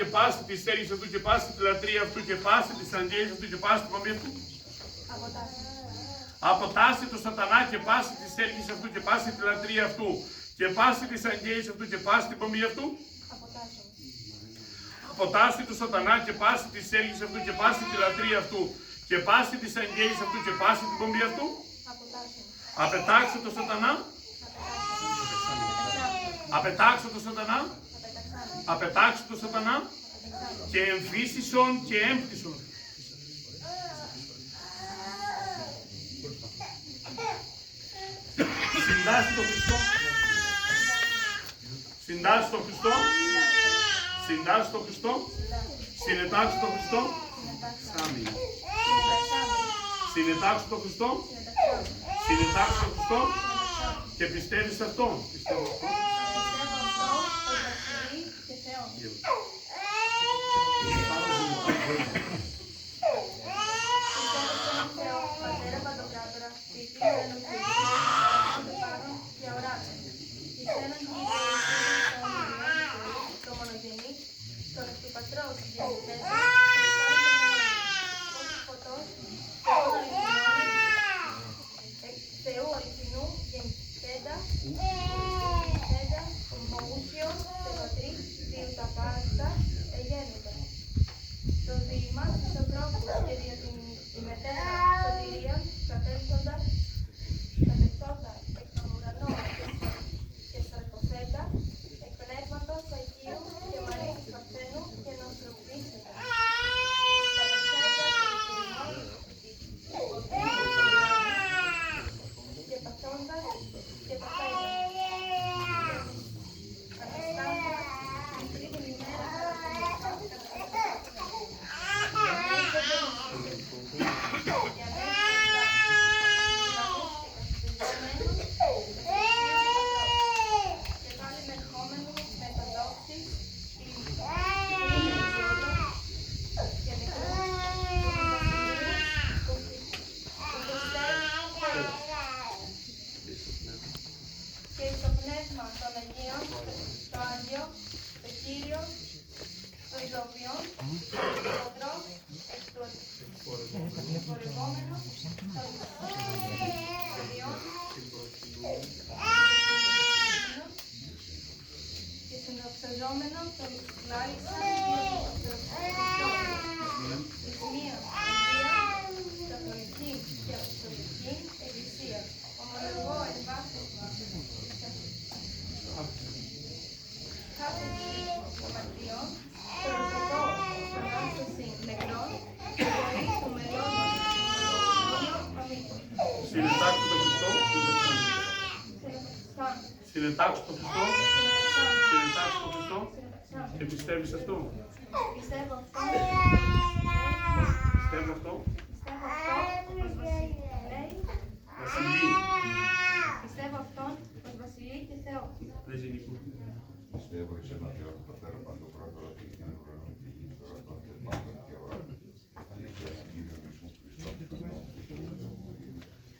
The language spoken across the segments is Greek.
και πάση της έργης αυτού και πάση τη λατρεία αυτού και πάση της αγγέλης αυτού και πάση την πομπή αυτού. Αποτάσσει το σατανά και πάση της έργης αυτού και πάση τη λατρεία αυτού και πάση της αγγέλης αυτού και πάση την πομπή αυτού. Αποτάσσει το σατανά και πάση της έργης αυτού και πάση τη λατρεία αυτού και πάση της αγγέλης αυτού και πάση την πομπή αυτού. Απετάξω το σατανά. Απετάξω το σατανά. Απετάξω το σατανά και εμφύσισον και έμπτυσον. Συντάσσει το Χριστό. Συντάσσει το Χριστό. Συντάσσει το Χριστό. Συνετάξω το Χριστό. Συνετάξω το Χριστό. Συνετάξω το Χριστό. Και πιστεύεις σε αυτό. Πιστεύω αυτό. Συνετάξω το Χριστό. Συνετάξω το Χριστό. Και πιστεύεις αυτό. Πιστεύω αυτό. Πιστεύω αυτό. Βασιλεί. Πιστεύω αυτόν ως Βασιλεί και Θεό. Πιστεύω σε ένα Θεό του Πατέρα Παντοκράτορα και την ουρανό και γη τώρα των και πάντων και ουρανών. Και σε Κύριον Ιησού Χριστό και τον νόμο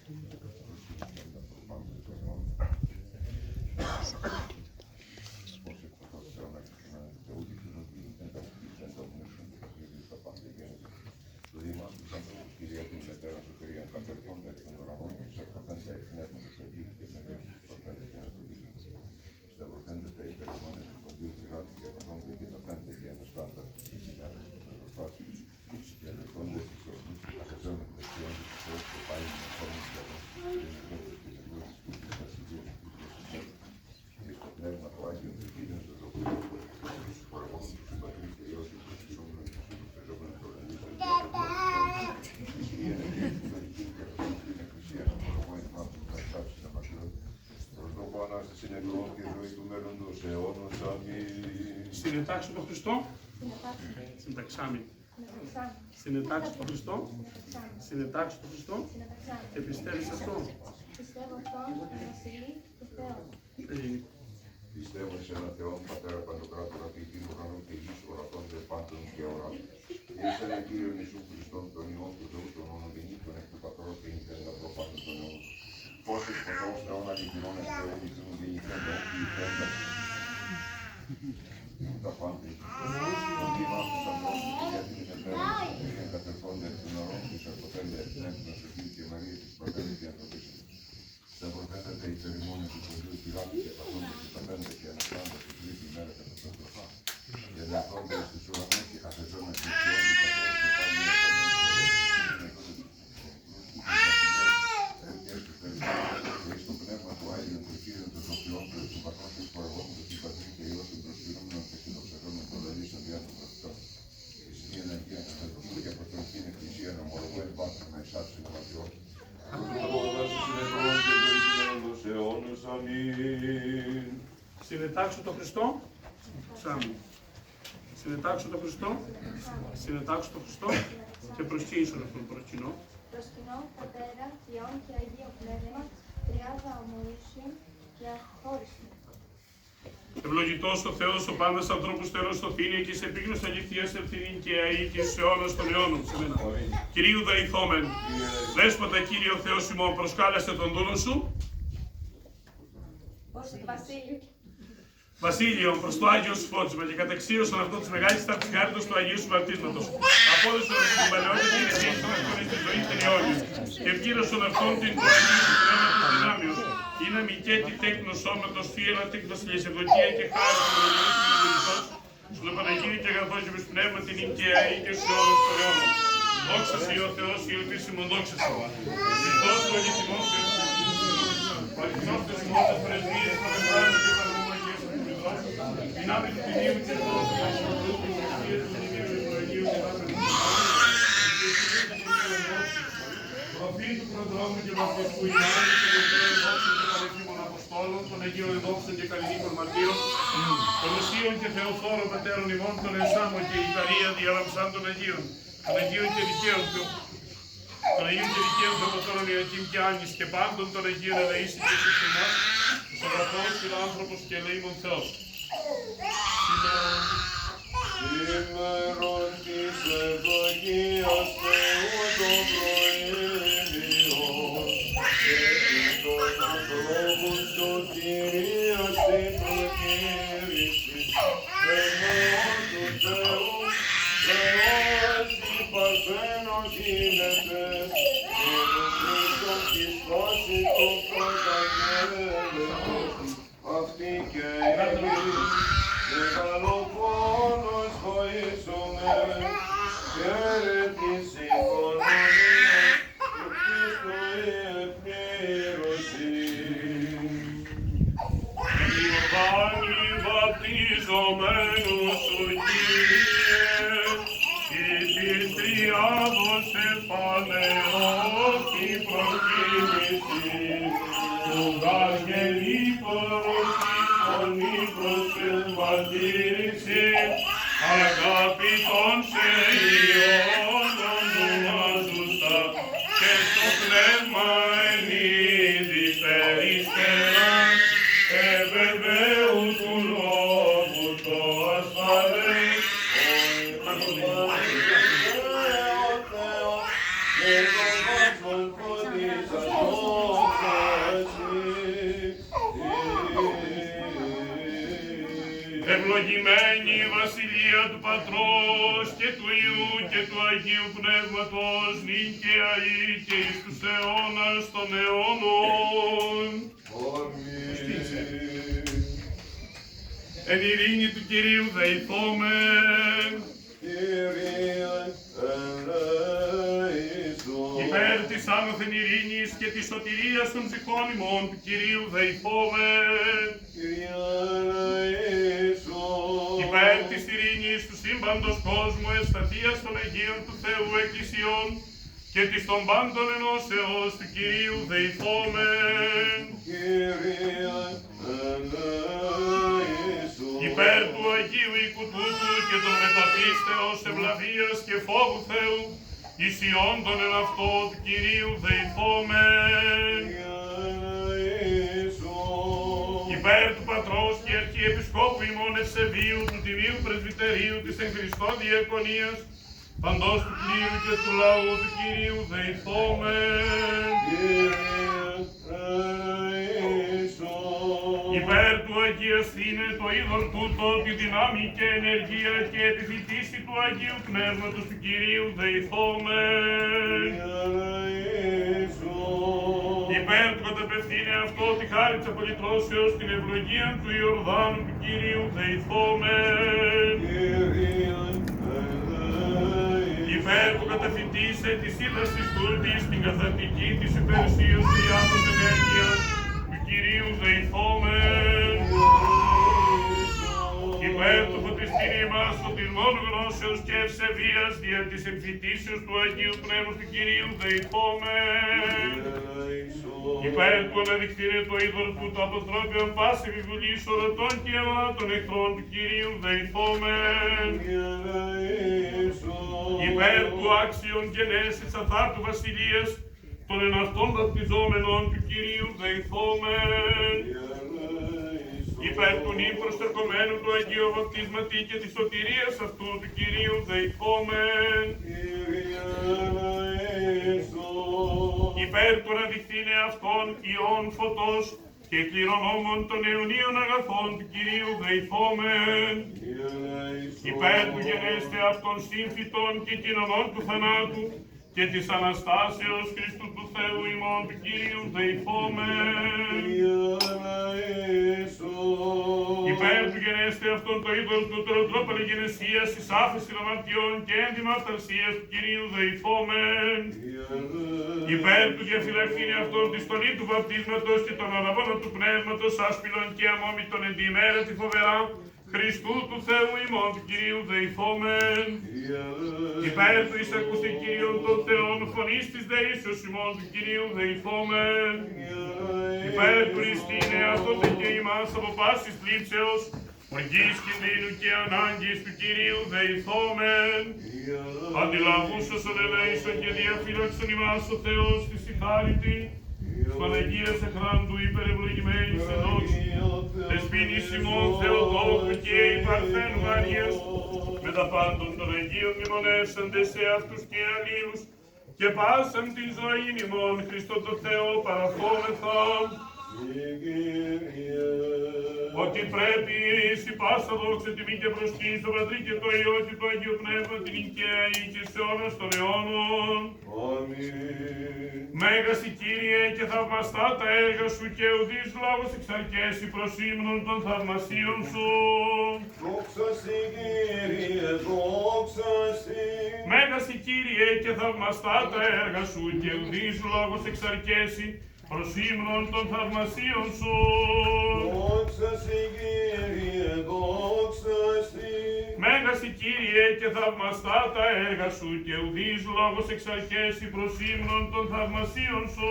και τον νόμο και τα προπάνω και τον νόμο. Πώς εκπαθώς σε όλα και την Θεού και την Οδηγή και τα Χριστίαν των Μέσων και τα Κύριου στα πάντα γέννη. Το Δήμα του Σάντρου Κυρία την Μετέρα Σωτηρία κατερχόντα εκ των ουρανών και σε καθέντα εκ πνεύματος Αγίου και με δέχεις προτέλες για να το δίνει. Σταυρωθέντε τα υπερημόνες εκ των δύο πειράτων και απαντώνται και τα πέντε και ένα στάνταρ και χιλιάδες και τα προφάσεις και ελεγχόντες τις ορμούς και τα χαζόμενες δεξιόντες του Θεού και πάλι με φόρμες και αγώνες και ελεγχόντες και ελεγχόντες του Θεού και βασιλείας του Θεού και στο πνεύμα το Άγιον του Κύριου του Ζωγού και στους παραγόνους του Πατρί και Υιός και τους φυσόμενους και στους φυσόμενους του Οργανίου και η Κυρία Νεκρή του Μερική και την Εκκλησία των Παραγόνων Μάψων να εξάψει να μακρόν προς το Ανάσταση νεκρών και ζωή του μέλλοντος αιώνος. Αμήν. Συνετάξω το Χριστό. Συνταξάμι. Συνετάξω το Χριστό. Συνετάξω το Χριστό. Και πιστεύεις αυτό. Πιστεύω αυτόν ως Βασιλεί και Θεό. Πιστεύω σε έναν Θεό, Πατέρα Παντοκράτορα και την ουρανό και γης ορατώνται πάντων και οράτων. Και σε έναν Κύριον Ιησού Χριστόν, τον Υιό του Θεού, τον μονογεννήτων εκ του Πατρός και νηφέντα προπάντων των αιών. Πώς εκ Πατρός Θεόν αληθινών εκ Θεού, νηφήνων γεννηθέντα, νηφέντα. Τα πάντα. ελευθόντες της ουρανούς και καθεζόν εκκλησιών του πατρός και πάλι και στο πνεύμα του Άγιου του Κύριου των Σοφιών του πατρός και του παραγόντου του Πατρί και Υιός του προσφυρούμενων και συντοξερώνων των λαλήσεων διά του Χριστό. Εσύ εν Αγία Καταρχήν και Αποστολική Εκκλησία να ομολογώ εν πάθη να εισάψει ο Πατριός. Συνετάξω το Χριστό. Σάμι. Συνετάξω το Χριστό. Συνετάξω το Χριστό. Και προσκύνησον αυτόν προσκυνώ. Προσκυνώ Πατέρα, Υιόν και Αγίο Πνεύμα, τριάδα ομοούσιον και αχώριστον. Ευλογητός ο Θεός, ο πάντας ανθρώπους Θεός στο θήνη και σε επίγνωση αληθείας ευθυνήν και αή και σε αιώνας των αιώνων. Κυρίου δεηθόμεν. Δέσποτα Κύριε ο Θεός ημών, προσκάλεσε τον δούλο σου. Βασίλειο, προς το Άγιο σου φώτισμα και καταξίωσον αυτό της μεγάλης ταύτης χάριτος του Αγίου σου βαπτίσματος. Απόδεσον την παλαιότητα και την αιώνη στη ζωή τελειώνει. Και ευγύρωσον αυτόν την του Αγίου σου πνεύματος δυνάμεως. Είναι μηκέτη τέκνος σώματος, φύλλα τέκνος ευδοκία και χάρη του Αγίου σου ευλογητός. Στον Παναγίδη και αγαθός και πνεύμα την οικαία ή και σε όλους των αιώνων. Δόξα σε ο Θεός και ελπίσιμον δόξα σε. Χριστός ο αληθινός Θεός. Ο αληθινός Θεός ημώτας πρεσβείες, παρεμβάνων και παραμοναγίες του Χριστός. Δυνάμει του Κυρίου και του Αγίου και του Αγίου του Αγίου και προφήτου προδρόμου και βασιλικού Ιωάννη και Λευκαίων δόξων και παρεκείμων Αποστόλων, των Αγίων δόξων και καλλινίκων μαρτύρων, των Οσίων και Θεοφόρων Πατέρων ημών, των Ενσάμων και Ιταλία διαλαμψάν των Αγίων, των Αγίων και Δικαίων Θεοπατώρων Ιωακήμ και Άννης και πάντων των Αγίων ελεήσει και συστημάς, τους αγαθός φιλάνθρωπος και ελεήμων Θεός. Σήμερον της ευλογίας Θεού των προήμιων και της των ανθρώπων σωτηρίας την προκήρυξη Θεός του Θεού, Θεός υπαρθένος γίνεται και του Χριστός της φάσης των πρωταγγέλων αυτή και εμείς μεγαλοφόνος βοήσομεν χαίρε τη συμφωνία του Χριστού εκπλήρωση. Ιωάννη βαπτιζομένος ο Κύριε, της Τριάδος επανερώθη προκήρυξη, του Αγγελίκορος η φωνή προσφυλματήρυξη, αγαπητών σε Υιόν ονομάζουσα και στο πνεύμα ενίδη περιστεράς, ευεβαίου του λόγου το ασφαλές. Ευλογημένη η βασιλεία του Πατρός και του Υιού και του Αγίου Πνεύματος, νυν και αεί και εις τους αιώνας των αιώνων. Εν ειρήνη του Κυρίου δεηθόμεν. Υπέρ της άνωθεν ειρήνης και της σωτηρίας των ψυχών ημών του Κυρίου δεηθόμεν. Υπέρ της ειρήνης του σύμπαντος κόσμου, ευσταθίας των Αγίων του Θεού Εκκλησιών και της των πάντων ενώσεως του Κυρίου δεηθόμεν. Υπέρ του Αγίου οίκου τούτου και των μεταπίστεως ευλαβίας και φόβου Θεού, εις ιών των εν αυτό του Κυρίου δεηθόμεν. Υπέρ του Πατρός και Αρχιεπισκόπου ημών Ευσεβίου του Τιμίου Πρεσβυτερίου της εν Χριστώ Διακονίας, παντός του Κυρίου και του λαού του Κυρίου δεηθόμεν. Υπέρ του αγιασθήνε το είδωρ τούτο, τη δυνάμει και ενεργία και επιφυτίση του Αγίου Πνεύματος του Κυρίου δεηθόμεν. Υπέρ του καταπευθύνε αυτό τη χάρη της απολυτρώσεως, την ευλογία του Ιορδάνου του Κυρίου δεηθόμεν. καταφυτίσε της σύλλασης τούτης την καθαρτική της υπερσίωση από την έννοια του Κυρίου δεηθόμεν. Υπέρ του φωτιστήρι μας φωτισμόν γνώσεως και ευσεβίας δια της εμφυτίσεως του Αγίου Πνεύματος του Κυρίου δεηθόμεν. Υπέρ του αναδεικτήρε το είδωρ του το αποτρόπιον πάση βιβλής ορατών και των εχθρών του Κυρίου δεηθόμεν. Υπέρ του άξιον γενέσης αθάρτου βασιλείας των εναυτών βαπτιζόμενων του Κυρίου δεηθόμεν. Υπέρ του νυν προστερκομένου του Αγίου Βαπτίσματι και της σωτηρίας αυτού του Κυρίου δεηθόμεν. Υπέρ του αναδειχθήνε αυτών ιών φωτός και κληρονόμων των αιωνίων αγαθών του Κυρίου δεηθόμεν. Υπέρ του γενέστε αυτών σύμφυτων και κοινωνών του θανάτου και της Αναστάσεως Χριστού του Θεού ημών του Κυρίου δεηθόμεν. Υπέρ του γενέστε αυτόν το είδος του τεροτρόπαλη γενεσίας εις άφεση αμαρτιών και ένδυμα αυταρσίας του Κυρίου δεηθόμεν. Υπέρ του διαφυλαχθήνε αυτόν τη στολή του βαπτίσματος και των αναβώνων του πνεύματος άσπυλων και αμόμητων εν τη ημέρα τη φοβερά Χριστού του Θεού ημών του Κυρίου δεηθόμεν. Υπέρ του εισακούστε Κύριον των Θεών φωνής της δεήσεως ημών του Κυρίου δεηθόμεν. Υπέρ του ριστήνε αυτότε και ημάς από πάσης θλίψεως, οργής κινδύνου και ανάγκης του Κυρίου δεηθόμεν. Αντιλαβούς όσων ελέησον και διαφύλαξον ημάς ο Θεός της ηχάρητη, Παναγίας εχράντου υπερευλογημένης εν δόξη, δεσποίνης ημών Θεοτόκου και η Παρθένου Μαρίας, με τα πάντων των Αγίων μνημονεύσαντες σε αυτούς και αλλήλους, και πάσαν την ζωή ημών Χριστό το Θεό παραθόμεθα. Ότι πρέπει η πάσα δόξα τιμή και προσκύνη στο Πατρί και το Υιό και το Αγίο Πνεύμα την οικαία ή και σε αιώνας των αιώνων. Μέγας η Κύριε και θαυμαστά τα έργα σου και ουδείς λόγος εξαρκέσει προς ύμνων των θαυμασίων σου. Δόξα σοι Κύριε, δόξα σοι. Μέγας η Κύριε και θαυμαστά τα έργα σου και ουδείς λόγος εξαρκέσει προς ύμνων των θαυμασίων σου. Δόξα σοι Κύριε, δόξα σοι. Μέγας η Κύριε και θαυμαστά τα έργα σου και ουδείς λόγος εξαρκέσει προς ύμνων των θαυμασίων σου.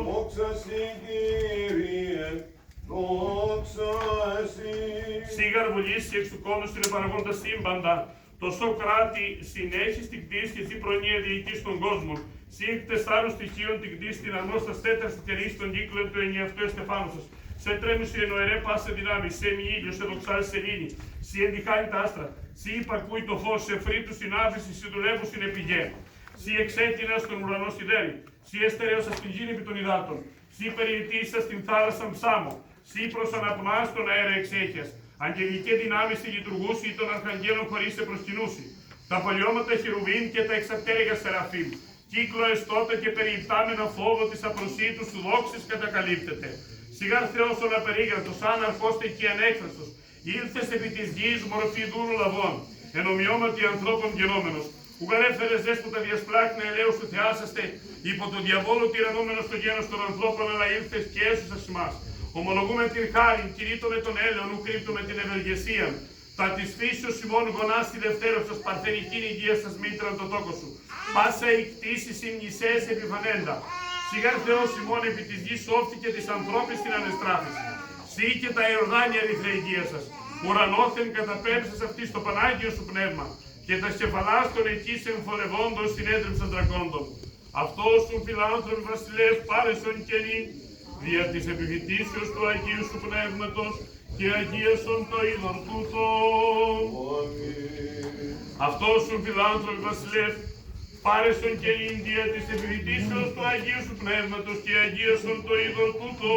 Δόξα σοι Κύριε, δόξα σοι. Σίγαρ βουλής και εξ του κόμους την επαραγόντα σύμπαντα, το Σοκράτη συνέχιση την κτήση και εσύ προνοία διοικείς των κόσμων. Συ εκ τεσσάρων στοιχείων την κτήση την αρμόστα τέτρα στη τερίση των κύκλων του ενιαυτού εστεφάνου σας. Σε τρέμουση εννοερέ πάσε δυνάμει, σε μη ήλιο, σε δοξάζει σελήνη. Συ ενδιχάνει τα άστρα. Συ υπακούει το φως, σε φρύτου συνάδηση, συ δουλεύου στην επιγέ. Συ εξέτεινα στον ουρανό σιδέρι. Συ εστερέωσα στην γη επί των υδάτων. Συ περιητήσα στην θάλασσα ψάμο. Συ προσαναπνά στον αέρα εξέχεια. Αγγελική δυνάμει στη λειτουργούση των αρχαγγέλων χωρί σε προσκυνούση. Τα πολιώματα χερουβίν και τα εξαρτέρεγα σεραφείμ. Κύκλο εστώτα και περιπτάμενο φόβο τη απροσίτου σου δόξη κατακαλύπτεται. Σιγάρ Θεός ο απερίγραπτος, άναρχος και ανέκφραστος, ήλθες επί της γης μορφή δούρου λαβών, εν ομοιώματι ανθρώπων γενόμενος, ουγαρέφερες δέσποτα διασπλάκνα ελέους του θεάσαστε, υπό τον διαβόλο τυραννούμενος στο γένος των ανθρώπων, αλλά ήλθες και έσουσας ημάς. Ομολογούμε την χάριν, κηρύττω με τον έλεον, ου κρύπτω με την ευεργεσία. Τα της φύσεως ημών γονάς τη δευτέρωσας, παρθενικήν υγεία σας μήτραν το τόκο σου. Πάσα η κτήση συμνησές επιφανέντα. Σιγάρ Θεός ημών επί της γης όφθηκε της ανθρώπης στην ανεστράφηση. Συ και τα Ιορδάνια ερυθραϊκία σας. Ουρανόθεν καταπέμψες αυτή στο Πανάγιο σου πνεύμα. Και τα σκεφαλάς των εκεί εμφορευόντων συνέτρεψαν δρακόντων. Αυτός σου φιλάνθρωποι βασιλεύ πάρεσον και νυν, δια της επιφυτίσεως του Αγίου σου πνεύματος και αγίασον το είδωρ τούτο. Αυτός σου φιλάνθρωποι βασιλεύ πάρεσον και νυν δια της επιφυτίσεως του Αγίου σου πνεύματος και αγίασον το είδωρ τούτο.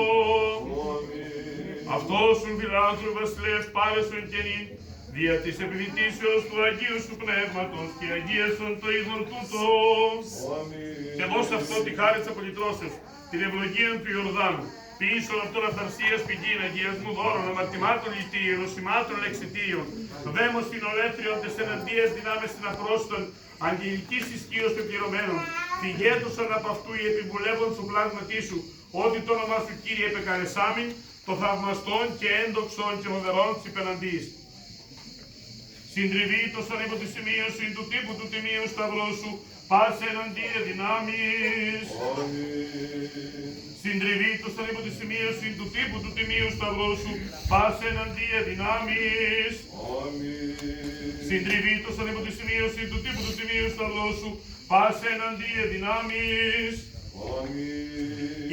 Αυτός σου φιλάνθρωποι βασιλεύ πάρεσον και νυν δια της επιφυτίσεως του Αγίου σου πνεύματος και αγίασον το είδωρ τούτο. Και δώσ' αυτό τη χάρη της απολυτρώσεως, την ευλογία του Ιορδάνου, ποιήσων αυτών αυθαρσίας πηγήν, αγιασμού δώρων, αμαρτημάτων λυτήριων, οσημάτων λεξιτήριων, δέμος φινολέτριων, τες εναντίας δυνάμεις στην απρόστον, Αγγελικής ισχύος πεπληρωμένων, φυγέτωσαν από αυτού οι επιβουλεύων του πλάσματί σου, ότι το όνομά σου Κύριε επεκαρεσάμιν, το θαυμαστόν και έντοξον και φοβερόν της υπεναντής. Συντριβήτωσαν υπό τη σημείωση του τύπου του τιμίου σταυρού σου, πάσε εναντία δυνάμεις. Συντριβήτωσαν υπό τη σημείωση του τύπου του τιμίου σταυρού σου, πάσε εναντία δυνάμεις. Συντριβήτωσαν υπό τη σημείωση του τύπου του τιμίου σταυρού σου, πάσε εναντία δυνάμεις.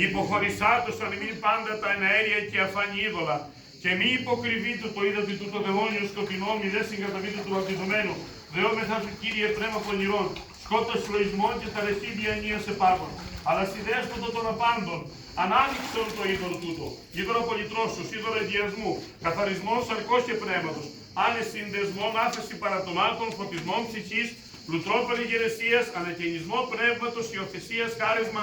Υποχωρησάτωσαν ημίν πάντα τα εναέρια και αφάνη είδωλα, και μη υποκριβείτε το είδατε του το δαιμόνιο σκοτεινό, μη δε συγκαταβείτε του βαπτισμένου. Δεόμεθα σου Κύριε πνεύμα πονηρών, σκότος φλοισμών και ταρεσίδια ενίας επάγων. Αλλά συνδέσποτο των απάντων, ανάδειξον το είδωλο τούτο, είδωλο πολυτρόσους, είδωλο ενδιασμού, καθαρισμόν σαρκός και πνεύματος, ανεσυνδεσμών, άφεση παρατομάτων, φωτισμών ψυχής, πλουτρόπερη γερεσίας, ανακαινισμό πνεύματος, υιοθεσίας, χάρισμα,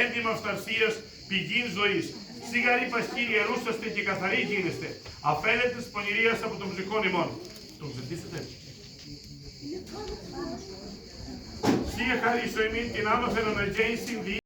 έντιμα φθαρσίας, πηγήν ζωής. Σιγαρή πασχήρι ιερούσαστε και καθαροί γίνεστε, αφαίρετε της πονηρίας από τον ψυχών ημών. Τον ξετήσετε. Σίγα χαρίσω ημίν την άμαθεν αναγέννησιν